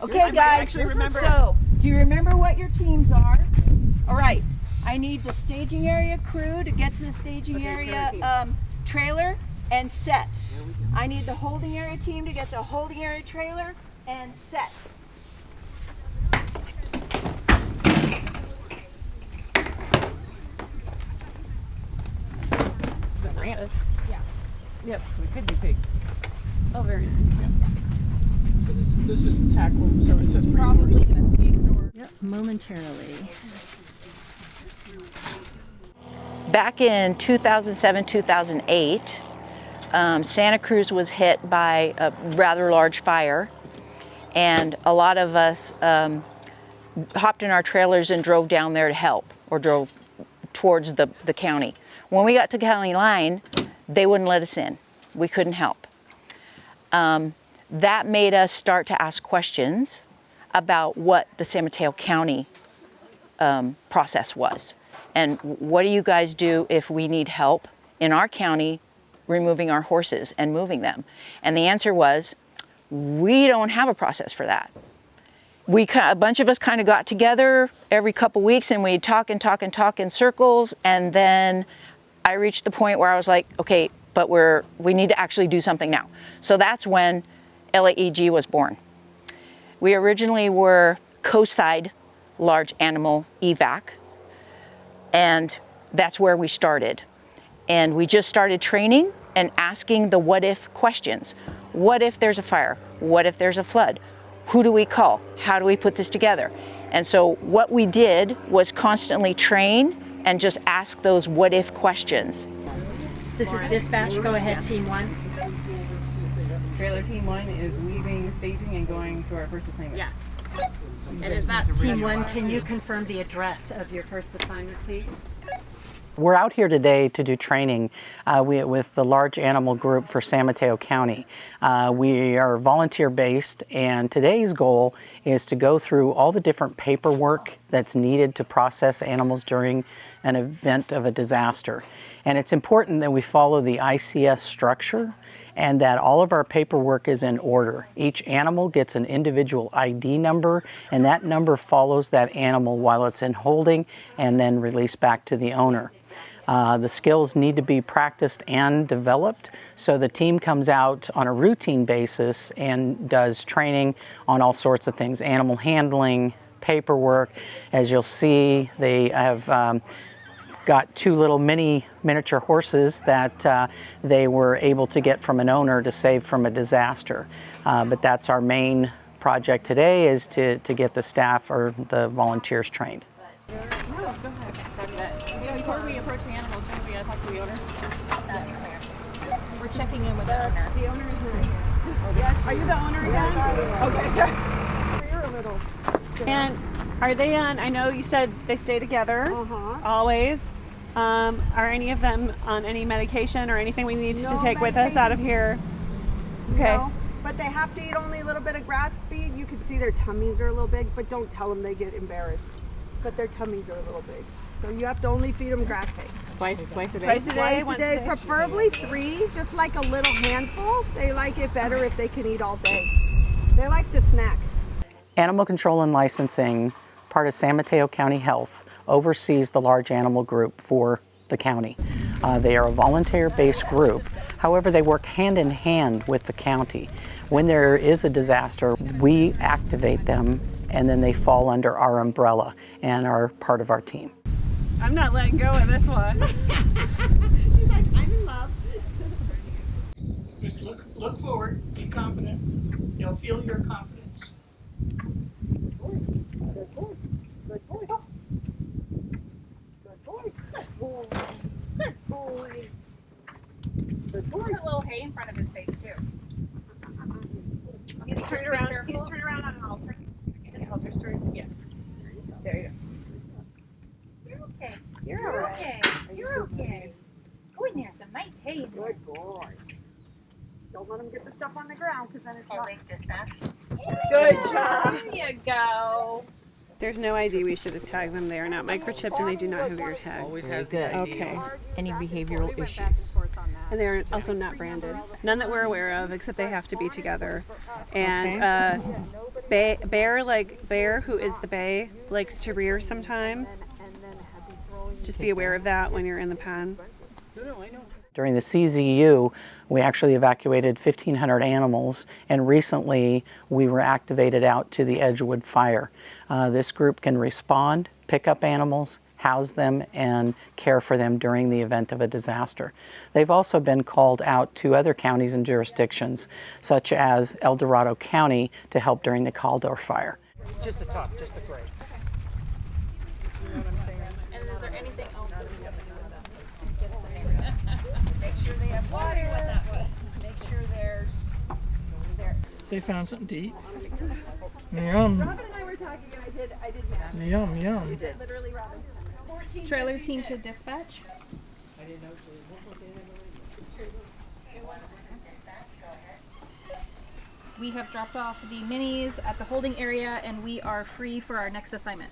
Okay, guys, so do you remember what your teams are? All right, I need the staging area crew to get to the staging area trailer and set. I need the holding area team to get the holding area trailer and set. Yeah. Yep, we could be big. Over. So this is tackling, so it's just Probably gonna skate door. Yep, momentarily. Back in 2007, 2008, Santa Cruz was hit by a rather large fire, and a lot of us hopped in our trailers and drove down there to help, or drove towards the county. When we got to county line, they wouldn't let us in. We couldn't help. That made us start to ask questions about what the San Mateo County process was. And what do you guys do if we need help in our county removing our horses and moving them? And the answer was, we don't have a process for that. A bunch of us kind of got together every couple weeks and we'd talk and talk and talk in circles. And then I reached the point where I was like, okay, but we need to actually do something now. So that's when LAEG was born. We originally were coastside large animal evac, and that's where we started. And we just started training and asking the what if questions. What if there's a fire? What if there's a flood? Who do we call? How do we put this together? And so what we did was constantly train and just ask those what if questions. This is dispatch. Go ahead, team 1. Trailer team 1 is leaving staging and going to our first assignment. Yes. And is that team 1? Can you confirm the address of your first assignment, please? We're out here today to do training with the large animal group for San Mateo County. We are volunteer based, and today's goal is to go through all the different paperwork that's needed to process animals during an event of a disaster. And it's important that we follow the ICS structure and that all of our paperwork is in order. Each animal gets an individual ID number, and that number follows that animal while it's in holding and then released back to the owner. The skills need to be practiced and developed, so the team comes out on a routine basis and does training on all sorts of things, animal handling, paperwork. As you'll see, they have got 2 little miniature horses that they were able to get from an owner to save from a disaster. But that's our main project today, is to get the staff or the volunteers trained. Before we approach the animals, shouldn't we talk to the owner? We're checking in with the owner. The owner is right here. Yes. Are you the owner again? Okay, sorry. You're a little. And are they on? I know you said they stay together. Always. Are any of them on any medication or anything we need to take with us out of here? Okay. No, but they have to eat only a little bit of grass feed. You can see their tummies are a little big, but don't tell them they get embarrassed. But their tummies are a little big. So you have to only feed them grass feed. Twice a day? Twice a day, preferably 3, just like a little handful. They like it better if they can eat all day. They like to snack. Animal Control and Licensing, part of San Mateo County Health, oversees the large animal group for the county. They are a volunteer-based group. However, they work hand in hand with the county. When there is a disaster, we activate them, and then they fall under our umbrella and are part of our team. I'm not letting go of this one. She's like, I'm in love. Just look forward, be confident. You'll feel your confidence. Good boy. Good boy. Good boy. Good boy. Good boy. Good boy. Good boy. Put a little hay in front of his face too. He's turned around. He's turned around on an altar. His halter's turned. Yeah. There you go. You're okay. You're okay. You're okay. Go in there. Some nice hay. Good boy. Don't let them get the stuff on the ground, because then it's not. Good job. There you go. There's no ID. We should have tagged them. They are not microchipped and they do not have your tag. Always has the ID. Okay. Any behavioral issues? And they're also not branded. None that we're aware of, except they have to be together. And Bear, who is the bay, likes to rear sometimes. Just be aware of that when you're in the pen. During the CZU, we actually evacuated 1,500 animals, and recently we were activated out to the Edgewood fire. This group can respond, pick up animals, house them, and care for them during the event of a disaster. They've also been called out to other counties and jurisdictions, such as El Dorado County, to help during the Caldor fire. Just the top, just the gray. And is there anything else that we have to know about this scenario? Make sure they have water. Make sure there's They found something to eat. Yum. Robin and I were talking, and I did math. Yum, yum. Literally, Robin. 14. Trailer team to dispatch. We have dropped off the minis at the holding area and we are free for our next assignment.